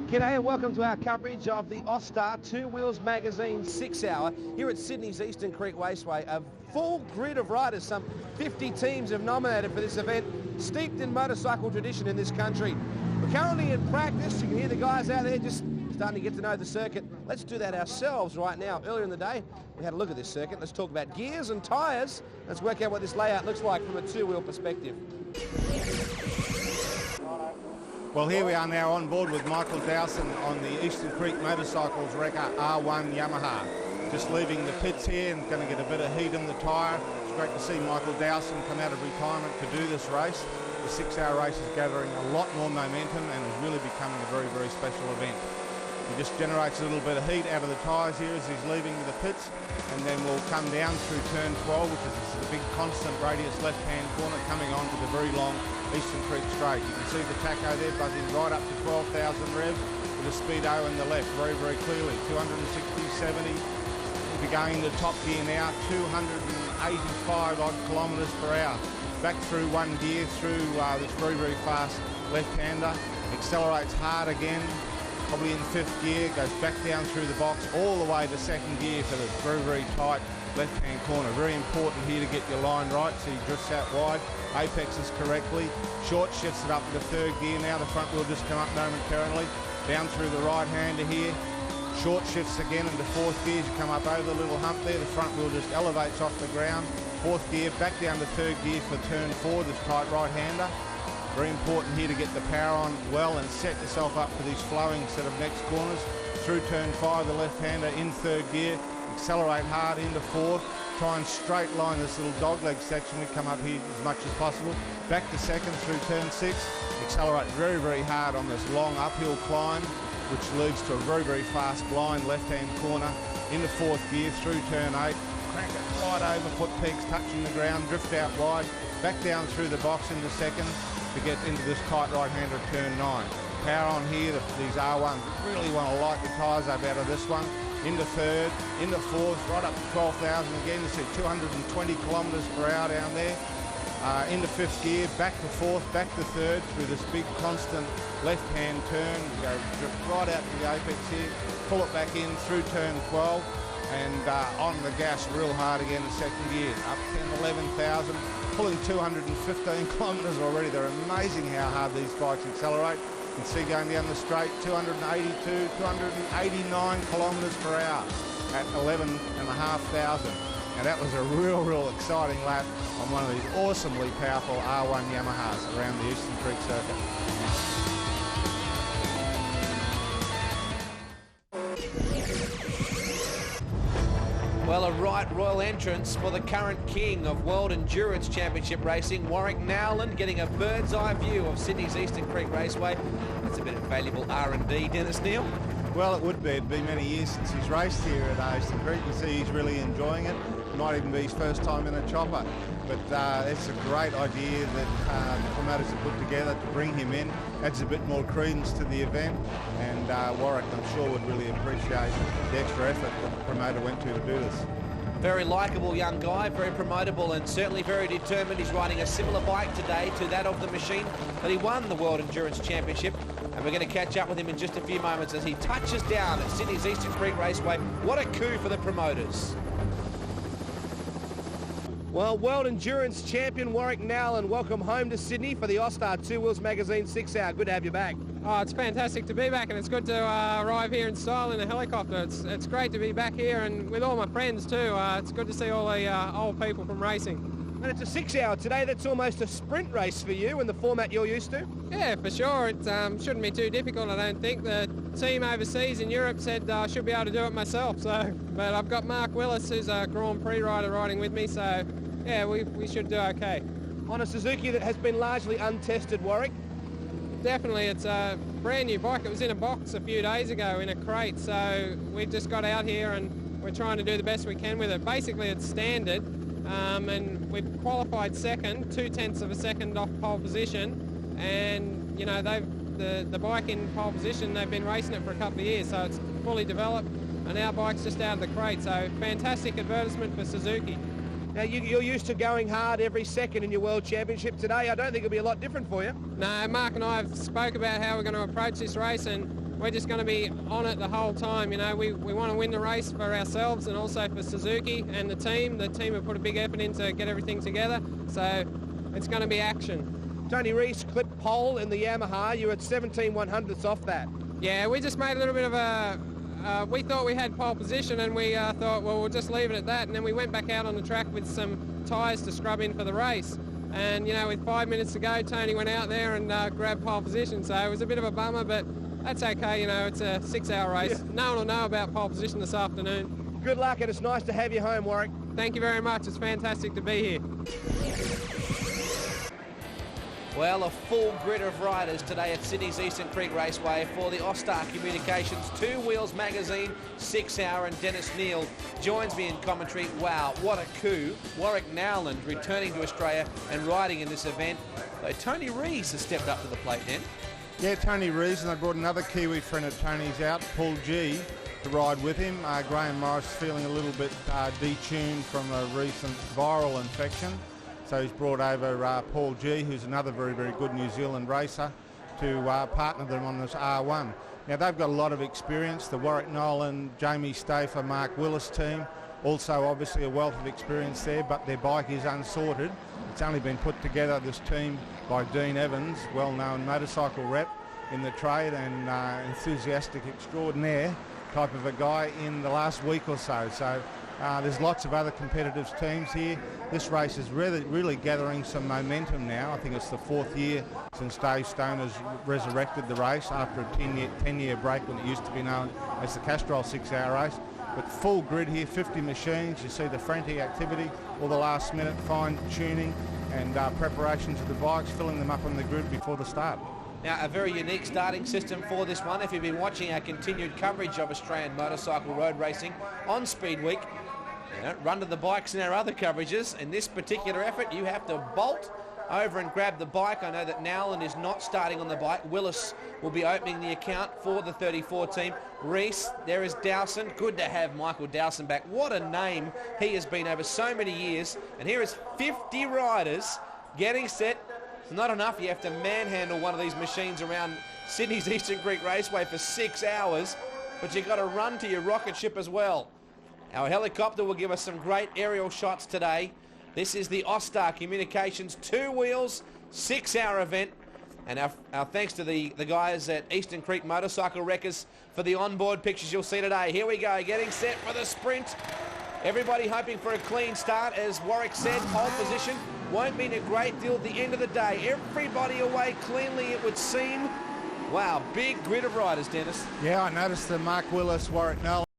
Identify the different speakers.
Speaker 1: G'day and welcome to our coverage of the Austar Two Wheels Magazine 6 Hour here at Sydney's Eastern Creek Raceway. A full grid of riders, some 50 teams have nominated for this event, steeped in motorcycle tradition in this country. We're currently in practice. You can hear the guys out there just starting to get to know the circuit. Let's do that ourselves right now. Earlier in the day, we had a look at this circuit. Let's talk about gears and tyres. Let's work out what this layout looks like from a two-wheel perspective.
Speaker 2: Well, here we are now on board with Michael Dowson on the Eastern Creek Motorcycles Wrecker R1 Yamaha. Just leaving the pits here and going to get a bit of heat in the tyre. It's great to see Michael Dowson come out of retirement to do this race. The 6-hour race is gathering a lot more momentum and is really becoming a very, very special event. He just generates a little bit of heat out of the tyres here as he's leaving the pits, and then we'll come down through turn 12, which is a big constant radius left-hand corner coming on to the very long Eastern Creek straight. You can see the tacho there buzzing right up to 12,000 revs with a speedo in the left very, very clearly. 260, 70. We'll be going into top gear now, 285 odd kilometres per hour. Back through one gear through this very, very fast left-hander. Accelerates hard again, probably in fifth gear, goes back down through the box all the way to second gear for this very, very tight left-hand corner. Very important here to get your line right so you drifts out wide, apexes correctly, short shifts it up to third gear now. The front wheel just come up momentarily, down through the right-hander here, short shifts again into fourth gear. As you come up over the little hump there, the front wheel just elevates off the ground. Fourth gear, back down to third gear for turn 4, this tight right-hander. Very important here to get the power on well and set yourself up for these flowing set of next corners. Through turn 5, the left-hander in third gear, accelerate hard into fourth, try and straight line this little dogleg section. We come up here as much as possible. Back to second through turn 6, accelerate very, very hard on this long uphill climb, which leads to a very, very fast blind left-hand corner into fourth gear through turn 8. Crank it right over, foot pegs touching the ground, drift out wide, back down through the box into second to get into this tight right-hander at turn 9. Power on here, these R1s really want to light the tyres up out of this one. Into third, into fourth, right up to 12,000 again. You see 220 kilometres per hour down there. Into fifth gear, back to fourth, back to third through this big constant left-hand turn. You go right out to the apex here, pull it back in through turn 12 and on the gas real hard again in second gear. Up 10, 11,000, pulling 215 kilometres already. They're amazing how hard these bikes accelerate. You can see going down the straight, 282, 289 kilometres per hour at 11,500. Now that was a real exciting lap on one of these awesomely powerful R1 Yamahas around the Eastern Creek circuit.
Speaker 1: Well, a right royal entrance for the current king of World Endurance Championship racing, Warwick Nowland, getting a bird's eye view of Sydney's Eastern Creek Raceway. That's a bit of valuable R&D, Dennis Neal.
Speaker 2: Well, it would be. It'd be many years since he's raced here at Eastern Creek. You see he's really enjoying it. It might even be his first time in a chopper. But it's a great idea that the promoters have put together to bring him in. Adds a bit more credence to the event. And Warwick, I'm sure, would really appreciate the extra effort that the promoter went to do this.
Speaker 1: Very likeable young guy, very promotable and certainly very determined. He's riding a similar bike today to that of the machine that he won the World Endurance Championship. And we're going to catch up with him in just a few moments as he touches down at Sydney's Eastern Creek Raceway. What a coup for the promoters. Well, World Endurance Champion Warwick Nowland, welcome home to Sydney for the Austar Two Wheels Magazine 6 Hour. Good to have you back.
Speaker 3: Oh, it's fantastic to be back, and it's good to arrive here in style in a helicopter. It's great to be back here and with all my friends too. It's good to see all the old people from racing.
Speaker 1: And it's a 6 hour today. That's almost a sprint race for you in the format you're used to.
Speaker 3: Yeah, for sure. It shouldn't be too difficult, I don't think. The team overseas in Europe said I should be able to do it myself. But I've got Mark Willis, who's a Grand Prix rider, riding with me. So yeah, we should do okay.
Speaker 1: On a Suzuki that has been largely untested, Warwick.
Speaker 3: Definitely, it's a brand new bike. It was in a box a few days ago in a crate, so we've just got out here and we're trying to do the best we can with it. Basically, it's standard, and we've qualified second, 0.2 of a second off pole position, and you know the bike in pole position, they've been racing it for a couple of years, so it's fully developed, and our bike's just out of the crate. So fantastic advertisement for Suzuki.
Speaker 1: Now, you're used to going hard every second in your World Championship today. I don't think it'll be a lot different for you.
Speaker 3: No, Mark and I have spoke about how we're going to approach this race, and we're just going to be on it the whole time. You know, we want to win the race for ourselves and also for Suzuki and the team. The team have put a big effort in to get everything together, so it's going to be action.
Speaker 1: Tony Rees clipped pole in the Yamaha. You had 17/100ths off that.
Speaker 3: Yeah, we just made a little bit of a... we thought we had pole position, and we thought, well, we'll just leave it at that. And then we went back out on the track with some tyres to scrub in for the race. And, you know, with 5 minutes to go, Tony went out there and grabbed pole position. So it was a bit of a bummer, but that's okay. You know, it's a 6-hour race. Yeah. No one will know about pole position this afternoon.
Speaker 1: Good luck, and it's nice to have you home, Warwick.
Speaker 3: Thank you very much. It's fantastic to be here.
Speaker 1: Well, a full grid of riders today at Sydney's Eastern Creek Raceway for the Austar Communications 2 Wheels Magazine 6 Hour, and Dennis Neal joins me in commentary. Wow, what a coup. Warwick Nowland returning to Australia and riding in this event. So Tony Rees has stepped up to the plate then.
Speaker 2: Yeah, Tony Rees, and they brought another Kiwi friend of Tony's out, Paul G, to ride with him. Graham Morris feeling a little bit detuned from a recent viral infection. So he's brought over Paul G, who's another very, very good New Zealand racer, to partner them on this R1. Now, they've got a lot of experience. The Warwick Nolan, Jamie Stafer, Mark Willis team, also obviously a wealth of experience there, but their bike is unsorted. It's only been put together, this team, by Dean Evans, well-known motorcycle rep in the trade and enthusiastic extraordinaire type of a guy, in the last week or so. So there's lots of other competitive teams here. This race is really gathering some momentum now. I think it's the 4th year since Dave Stone has resurrected the race after a 10-year break when it used to be known as the Castrol 6-hour race. But full grid here, 50 machines. You see the frantic activity, all the last minute fine tuning and preparations of the bikes, filling them up on the grid before the start.
Speaker 1: Now, a very unique starting system for this one. If you've been watching our continued coverage of Australian motorcycle road racing on Speed Week, you don't run to the bikes in our other coverages. In this particular effort, you have to bolt over and grab the bike. I know that Nowland is not starting on the bike. Willis will be opening the account for the 34 team. Rees, there is Dowson. Good to have Michael Dowson back. What a name he has been over so many years. And here is 50 riders getting set. It's not enough. You have to manhandle one of these machines around Sydney's Eastern Creek Raceway for 6 hours, but you've got to run to your rocket ship as well. Our helicopter will give us some great aerial shots today. This is the Austar Communications 2 Wheels 6-hour event. And our thanks to the guys at Eastern Creek Motorcycle Wreckers for the onboard pictures you'll see today. Here we go, getting set for the sprint. Everybody hoping for a clean start. As Warwick said, pole position won't mean a great deal at the end of the day. Everybody away cleanly, it would seem. Wow, big grid of riders, Dennis.
Speaker 2: Yeah, I noticed the Mark Willis, Warwick Nolan